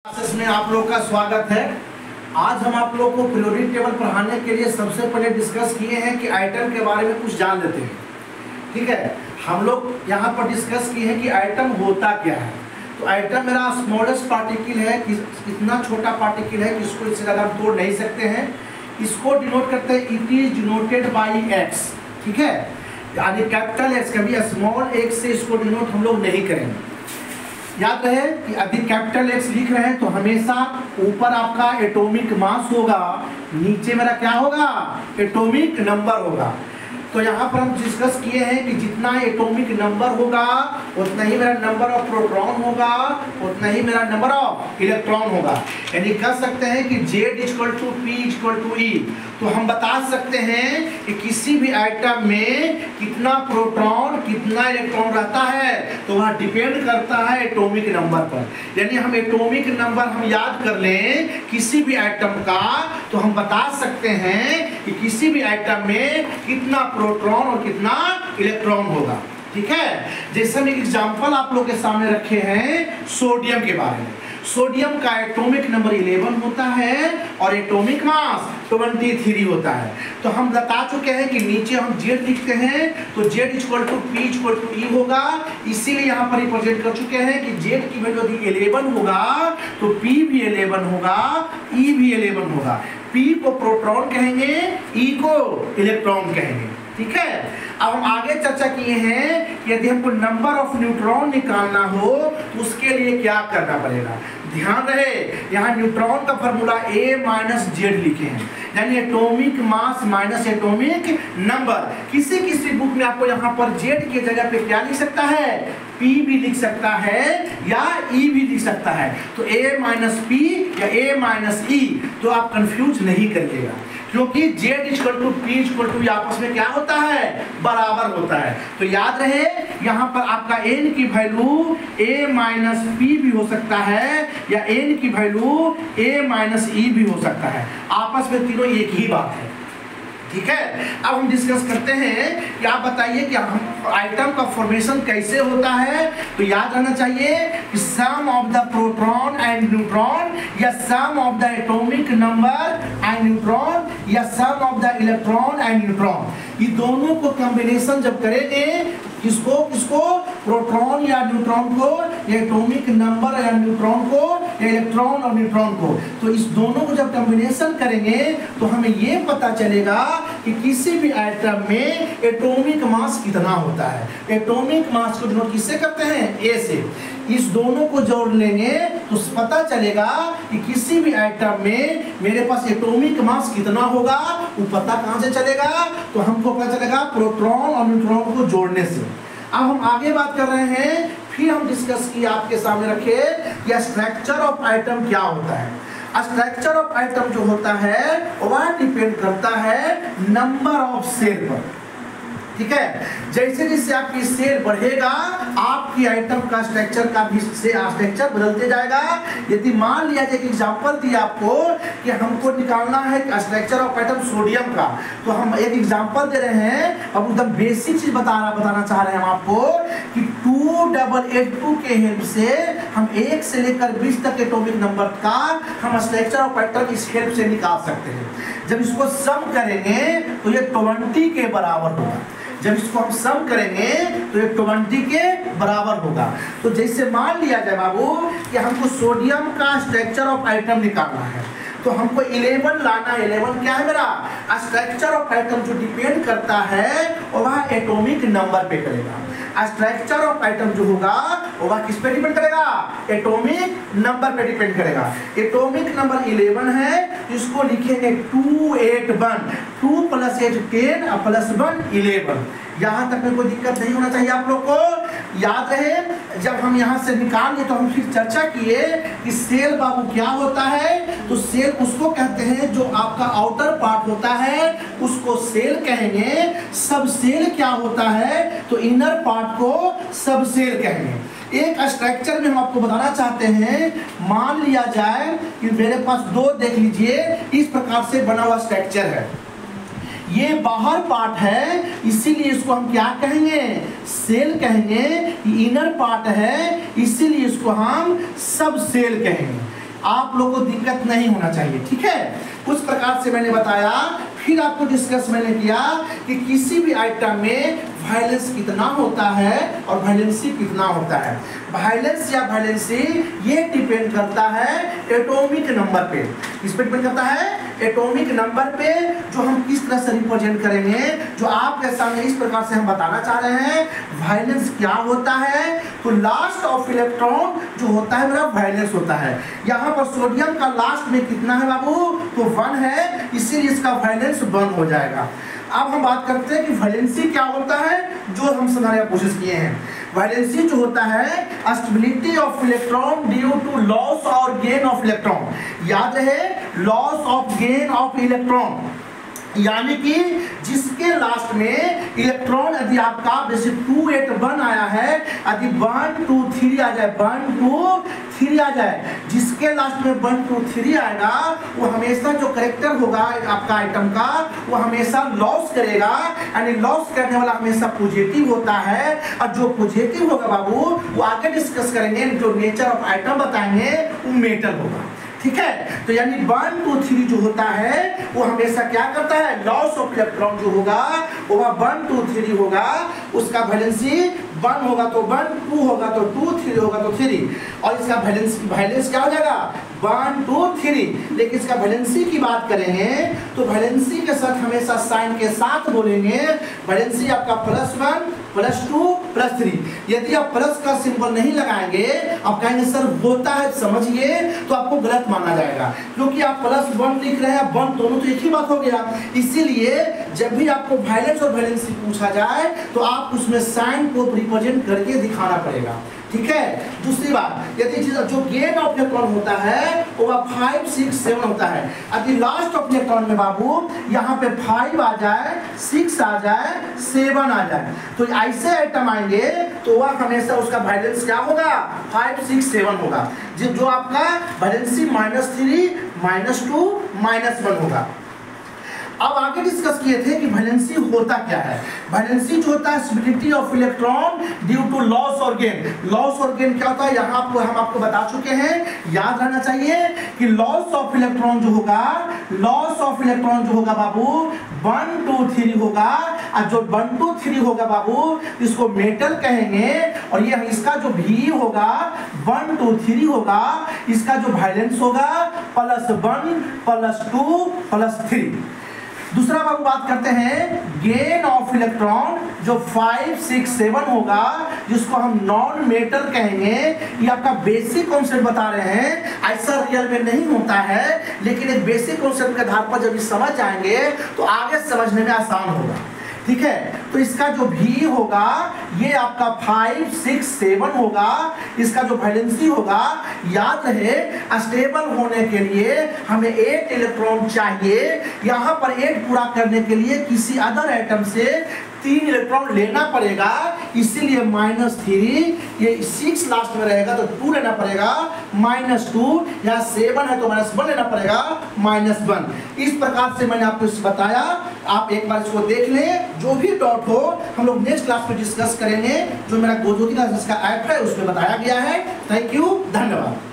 Classes में आप लोग का स्वागत है। आज हम आप लोग को पीरियोडिक टेबल पढ़ाने के लिए सबसे पहले डिस्कस किए हैं कि आइटम के बारे में कुछ जान लेते हैं। ठीक है, हम लोग यहाँ पर डिस्कस किए हैं कि आइटम होता क्या है। तो आइटम मेरा स्मॉलेस्ट पार्टिकल है, इतना छोटा पार्टिकल है कि इसको इससे ज़्यादा हम तोड़ नहीं सकते हैं। इसको डिनोट करते हैं, it is denoted by x. ठीक है, यानी कैपिटल एक्स, कभी स्मॉल एक्स से इसको डिनोट हम लोग नहीं करेंगे। याद रहे कि यदि कैपिटल एक्स लिख रहे हैं तो हमेशा ऊपर आपका एटॉमिक मास होगा, नीचे मेरा क्या होगा, एटॉमिक नंबर होगा। तो यहाँ पर हम डिस्कस किए हैं कि जितना एटॉमिक नंबर होगा उतना ही मेरा नंबर ऑफ प्रोटॉन होगा, उतना ही मेरा नंबर ऑफ इलेक्ट्रॉन होगा। यानी कह सकते हैं कि Z = P = E। तो हम बता सकते हैं कि किसी भी आइटम में कितना प्रोटॉन कितना इलेक्ट्रॉन रहता है, तो वह डिपेंड करता है एटॉमिक नंबर पर। यानी हम एटॉमिक नंबर हम याद कर लें किसी भी आइटम का, तो हम बता सकते हैं कि किसी भी आइटम में कितना प्रोटॉन और कितना इलेक्ट्रॉन होगा। ठीक है, जैसे हम एक एग्जांपल आप लोग के सामने रखे हैं सोडियम के बारे में। सोडियम का एटॉमिक नंबर 11 होता है और एटॉमिक मास 23 होता है। तो हम बता चुके हैं कि नीचे हम Z लिखते हैं तो Z = P = E होगा। इसीलिए यहाँ पर रिप्रेजेंट कर चुके हैं कि Z की वैल्यू यदि 11 होगा तो P भी 11 होगा, E भी 11 होगा। P को प्रोटॉन कहेंगे, E को इलेक्ट्रॉन कहेंगे। ठीक है, अब हम आगे चर्चा किए हैं कि यदि हमको नंबर ऑफ न्यूट्रॉन निकालना हो तो उसके लिए क्या करना पड़ेगा। ध्यान रहे, यहाँ न्यूट्रॉन का फॉर्मूला A - Z लिखे हैं, यानी atomic mass minus atomic number. किसी किसी बुक में आपको यहाँ पर Z की जगह पे क्या लिख सकता है, P भी लिख सकता है या E भी लिख सकता है। तो A - P या A - E, तो आप कंफ्यूज नहीं करिएगा, क्योंकि Z = P = आपस में क्या होता है, बराबर होता है। तो याद रहे यहाँ पर आपका n की वैल्यू A - P भी हो सकता है या n की वैल्यू A - E भी हो सकता है। आपस में तीनों एक ही बात है। ठीक है, अब हम डिस्कस करते हैं कि आप बताइए कि आइटम का फॉर्मेशन कैसे होता है। तो याद रहना चाहिए कि sum of the proton and neutron या sum of the atomic number and neutron या sum of the electron and neutron, ये दोनों को कॉम्बिनेशन जब करेंगे, किसको प्रोटॉन या न्यूट्रॉन को, या एटॉमिक नंबर या न्यूट्रॉन को, या इलेक्ट्रॉन और न्यूट्रॉन को, तो इस दोनों को जब कॉम्बिनेशन करेंगे तो हमें ये पता चलेगा कि किसी भी आइटम में एटॉमिक मास कितना होता है। एटॉमिक मास को डिनोट किससे करते हैं, A से। इस दोनों को जोड़ लेंगे तो पता चलेगा कि किसी भी आइटम में मेरे पास एटॉमिक मास कितना होगा। वो पता कहां से चलेगा, तो हमको पता चलेगा प्रोटॉन और न्यूट्रॉन को जोड़ने से। अब हम आगे बात कर रहे हैं, फिर हम डिस्कस किए आपके सामने रखे कि स्ट्रक्चर ऑफ आइटम क्या होता है। स्ट्रक्चर ऑफ आइटम जो होता है वह डिपेंड करता है नंबर ऑफ सेल पर। ठीक है, जैसे जैसे आपकी सेल बढ़ेगा आपकी आइटम का स्ट्रक्चर का भी स्ट्रक्चर बदलते जाएगा। यदि मान लिया जाए कि एग्जांपल दिया आपको कि हमको निकालना है स्ट्रक्चर ऑफ आइटम सोडियम का, तो हम एक एग्जांपल दे रहे हैं। अब एकदम बेसिक चीज बताना चाह रहे हैं हम आपको कि 288 के हेल्प से हम 1 से लेकर 20 तक एटॉमिक नंबर का हम स्ट्रक्चर ऑफ आइटम इस हेल्प से निकाल सकते हैं। जब इसको सम करेंगे तो ये 20 के बराबर होगा। जब इसको हम सम करेंगे तो ये 20 के बराबर होगा। तो जैसे मान लिया जाए बाबू कि हमको सोडियम का स्ट्रक्चर ऑफ आइटम निकालना है, तो हमको 11 लाना है। 11 क्या है मेरा, स्ट्रक्चर ऑफ आइटम जो डिपेंड करता है वह एटॉमिक नंबर पे करेगा। स्ट्रक्चर ऑफ आइटम जो होगा वह किस पे डिपेंड करेगा, एटॉमिक नंबर पे डिपेंड करेगा। एटॉमिक नंबर 11 है, इसको लिखेंगे 281, 2 + 8 10 + 1 11। यहाँ तक में कोई दिक्कत नहीं होना चाहिए आप लोग को। याद रहे जब हम यहाँ से निकालेंगे तो हम फिर चर्चा किए कि सेल बाबू क्या होता है। तो सेल उसको कहते हैं जो आपका आउटर पार्ट होता है, उसको सेल कहेंगे। सब सेल क्या होता है, तो इनर पार्ट को सब सेल कहेंगे। एक स्ट्रक्चर में हम आपको बताना चाहते हैं, मान लिया जाए कि मेरे पास दो, देख लीजिए इस प्रकार से बना हुआ स्ट्रक्चर है। ये बाहर पार्ट है, इसीलिए इसको हम क्या कहेंगे, सेल कहेंगे। इनर पार्ट है, इसीलिए इसको हम सब सेल कहेंगे। आप लोग को दिक्कत नहीं होना चाहिए, ठीक है। उस प्रकार से मैंने बताया। फिर आपको डिस्कस मैंने किया कि किसी भी आइटम में वायलेंस कितना होता है और वैलेंसी कितना होता है। वायलेंस या वैलेंसी ये डिपेंड करता है एटॉमिक नंबर पे। किस पे डिपेंड करता है? एटॉमिक नंबर पे, जो हम किस तरह से रिप्रेजेंट करेंगे। जो आपके सामने इस प्रकार से हम बताना चाह रहे हैं वायलेंस क्या होता है। तो लास्ट ऑफ इलेक्ट्रॉन जो होता है मेरा वायलेंस होता है। यहाँ पर सोडियम का लास्ट में कितना है बाबू? तो 1 है, इसीलिए इसका वायलेंस 1 हो जाएगा। अब हम बात करते हैं कि वैलेंसी क्या होता है, जो हम समझाने की कोशिश किए हैं। वैलेंसी जो होता है stability of electron due to loss और गेन ऑफ इलेक्ट्रॉन। याद रहे, loss of gain of electron, यानी कि जिसके लास्ट में इलेक्ट्रॉन यदि आपका जैसे 2 8 1 आया है, यदि 1 2 3 आ जाए, 1 2 3 आ जाए, जिसके लास्ट में 1 2 3 आएगा वो हमेशा जो करेक्टर होगा आपका आइटम का वो हमेशा लॉस करेगा, यानी लॉस करने वाला हमेशा पॉजिटिव होता है। और जो पॉजिटिव होगा बाबू वो आगे डिस्कस करेंगे, जो नेचर ऑफ आइटम बताएंगे वो मेटल होगा, ठीक है। तो यानी 1 2 3 जो होता है वो हमेशा क्या करता है, लॉस ऑफ इलेक्ट्रॉन जो होगा वो 1 2 3 होगा, उसका वैलेंसी 1 होगा तो 1, 2 होगा तो 2, 3 होगा तो 3, और इसका वैलेंस क्या हो जाएगा 1 2 3। लेकिन इसका वैलेंसी की बात करेंगे तो वैलेंसी के साथ हमेशा साइन के साथ बोलेंगे। वैलेंसी आपका +1 +2 +3। यदि आप प्लस का सिंबल नहीं लगाएंगे, आप कहेंगे सर होता है समझिए, तो आपको गलत माना जाएगा, क्योंकि आप +1 लिख रहे हैं, 1 दोनों तो एक ही बात हो गया। इसीलिए जब भी आपको वायलेंस और वैलेंसी पूछा जाए तो आप उसमें साइन को रिप्रेजेंट करके दिखाना पड़ेगा, ठीक है। दूसरी बात, यदि जो गेन ऑफ इलेक्ट्रॉन होता है वो 5 6 7 होता है। यदि लास्ट ऑफ इलेक्ट्रॉन में बाबू यहाँ पे 5 आ जाए, 6 आ जाए, 7 आ जाए, तो ऐसे आइटम आएंगे तो वह हमेशा उसका वैलेंस क्या होगा 5 6 7 होगा। जो आपका वैलेंसी -3 -2 -1 होगा। अब आगे डिस्कस किए थे कि वैलेंसी होता क्या है। वैलेंसी जो होता है stability of electron due to loss और गेन। लॉस और गेन क्या होता है यहाँ हम आपको बता चुके हैं, याद रहना चाहिए कि लॉस ऑफ इलेक्ट्रॉन जो होगा, लॉस ऑफ इलेक्ट्रॉन जो होगा बाबू 1 2 3 होगा, और जो 1 2 3 होगा बाबू इसको मेटल कहेंगे, और ये इसका जो भी होगा 1 2 3 होगा, इसका जो वैलेंस होगा +1 +2 +3। दूसरा बात करते हैं गेन ऑफ इलेक्ट्रॉन, जो 5 6 7 होगा, जिसको हम नॉन मेटल कहेंगे। ये आपका बेसिक कॉन्सेप्ट बता रहे हैं, ऐसा रियल में नहीं होता है, लेकिन एक बेसिक कॉन्सेप्ट के आधार पर जब ये समझ जाएंगे तो आगे समझने में आसान होगा, ठीक है। तो इसका जो भी होगा ये आपका 5 6 7 होगा, इसका जो वैलेंसी होगा, याद रहे स्टेबल होने के लिए हमें 8 इलेक्ट्रॉन चाहिए। यहाँ पर 8 पूरा करने के लिए किसी अदर आइटम से 3 इलेक्ट्रॉन लेना पड़ेगा, इसीलिए -3, ये 6 लास्ट में रहेगा तो 2 लेना पड़ेगा, -2, यहाँ 7 है तो -1 लेना पड़ेगा, -1। इस प्रकार से मैंने आपको बताया, आप एक बार इसको देख लें। जो भी डॉट हो हम लोग नेक्स्ट क्लास में डिस्कस करेंगे, जो मेरा गोज्योति क्लासेस का ऐप है उसमें बताया गया है। थैंक यू, धन्यवाद।